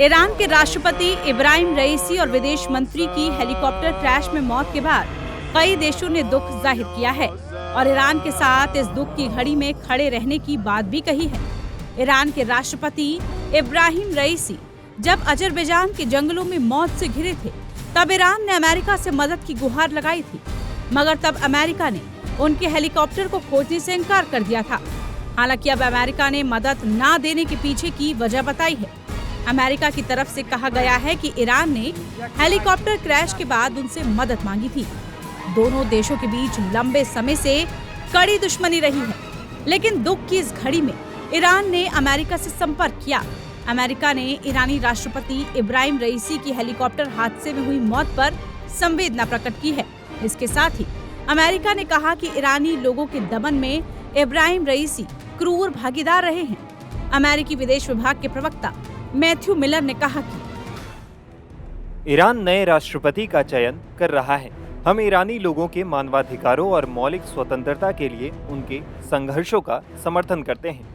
Iran के राष्ट्रपति इब्राहिम रईसी और विदेश मंत्री की हेलीकॉप्टर क्रैश में मौत के बाद कई देशों ने दुख जाहिर किया है और ईरान के साथ इस दुख की घड़ी में खड़े रहने की बात भी कही है। ईरान के राष्ट्रपति इब्राहिम रईसी जब अजरबैजान के जंगलों में मौत से घिरे थे, तब ईरान ने अमेरिका से मदद की गुहार लगाई थी, मगर तब अमेरिका ने उनके हेलीकॉप्टर को खोजने से इनकार कर दिया था। हालांकि अब अमेरिका ने मदद न देने के पीछे की वजह बताई है। अमेरिका की तरफ से कहा गया है कि ईरान ने हेलीकॉप्टर क्रैश के बाद उनसे मदद मांगी थी। दोनों देशों के बीच लंबे समय से कड़ी दुश्मनी रही है, लेकिन दुख की इस घड़ी में ईरान ने अमेरिका से संपर्क किया। अमेरिका ने ईरानी राष्ट्रपति इब्राहिम रईसी की हेलीकॉप्टर हादसे में हुई मौत पर संवेदना प्रकट की है। इसके साथ ही अमेरिका ने कहा कि ईरानी लोगों के दमन में इब्राहिम रईसी क्रूर भागीदार रहे हैं। अमेरिकी विदेश विभाग के प्रवक्ता मैथ्यू मिलर ने कहा कि ईरान नए राष्ट्रपति का चयन कर रहा है। हम ईरानी लोगों के मानवाधिकारों और मौलिक स्वतंत्रता के लिए उनके संघर्षों का समर्थन करते हैं।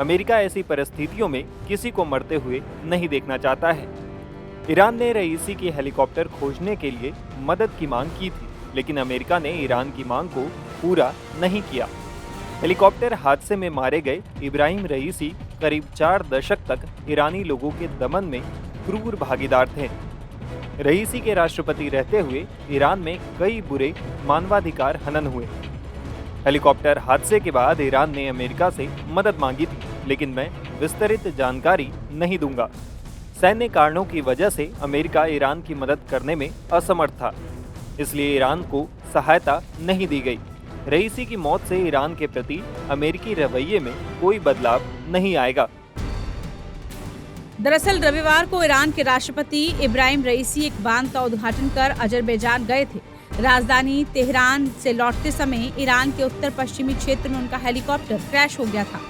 अमेरिका ऐसी परिस्थितियों में किसी को मरते हुए नहीं देखना चाहता है। ईरान ने रईसी की हेलीकॉप्टर खोजने के लिए मदद की मांग की थी, लेकिन अमेरिका ने ईरान की मांग को पूरा नहीं किया। हेलीकॉप्टर हादसे में मारे गए इब्राहिम रईसी करीब 4 दशक तक ईरानी लोगों के दमन में क्रूर भागीदार थे। रईसी के राष्ट्रपति रहते हुए ईरान में कई बुरे मानवाधिकार हनन हुए। हेलीकॉप्टर हादसे के बाद ईरान ने अमेरिका से मदद मांगी थी, लेकिन मैं विस्तृत जानकारी नहीं दूंगा। सैन्य कारणों की वजह से अमेरिका ईरान की मदद करने में असमर्थ था, इसलिए ईरान को सहायता नहीं दी गई। रईसी की मौत से ईरान के प्रति अमेरिकी रवैये में कोई बदलाव नहीं आएगा। दरअसल रविवार को ईरान के राष्ट्रपति इब्राहिम रईसी एक बांध का उद्घाटन कर अजरबैजान गए थे। राजधानी तेहरान से लौटते समय ईरान के उत्तर पश्चिमी क्षेत्र में उनका हेलीकॉप्टर क्रैश हो गया था।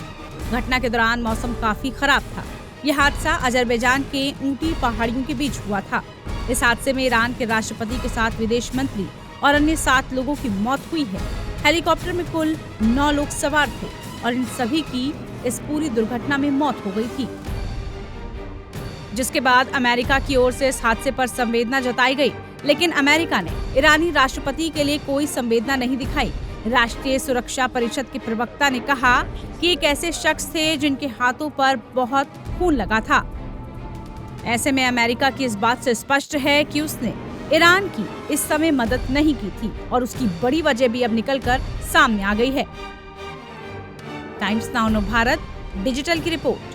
घटना के दौरान मौसम काफी खराब था। यह हादसा अजरबैजान के ऊंटी पहाड़ियों के बीच हुआ था। इस हादसे में ईरान के राष्ट्रपति के साथ विदेश मंत्री और अन्य 7 लोगों की मौत हुई है। हेलीकॉप्टर में कुल 9 लोग सवार थे और इन सभी की इस पूरी दुर्घटना में मौत हो गई थी, जिसके बाद अमेरिका की ओर से इस हादसे पर संवेदना जताई गई, लेकिन अमेरिका ने ईरानी राष्ट्रपति के लिए कोई संवेदना नहीं दिखाई। राष्ट्रीय सुरक्षा परिषद के प्रवक्ता ने कहा कि एक ऐसे शख्स थे जिनके हाथों पर बहुत खून लगा था। ऐसे में अमेरिका की इस बात से स्पष्ट है कि उसने ईरान की इस समय मदद नहीं की थी और उसकी बड़ी वजह भी अब निकलकर सामने आ गई है। टाइम्स नाउ भारत डिजिटल की रिपोर्ट।